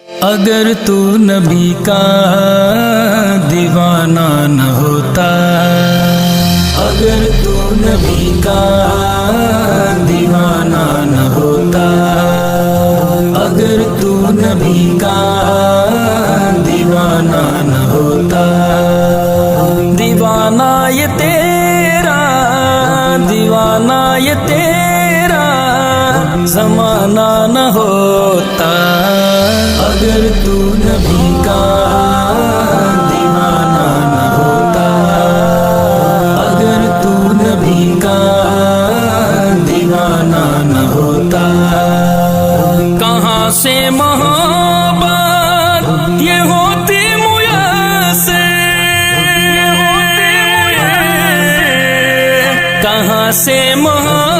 اگر تو نبی کا دیوانہ نہ ہوتا، اگر تو نبی کا دیوانہ نہ ہوتا، اگر تو نبی کا دیوانہ نہ ہوتا، دیوانہ یہ تیرا، دیوانہ یہ تیرا زمانہ نہ ہوتا، اگر تو نبی کا دیوانہ نہ ہوتا، اگر تو نبی کا دیوانہ نہ ہوتا۔ کہاں سے محبت یہ ہوتی میسر، کہاں سے محبت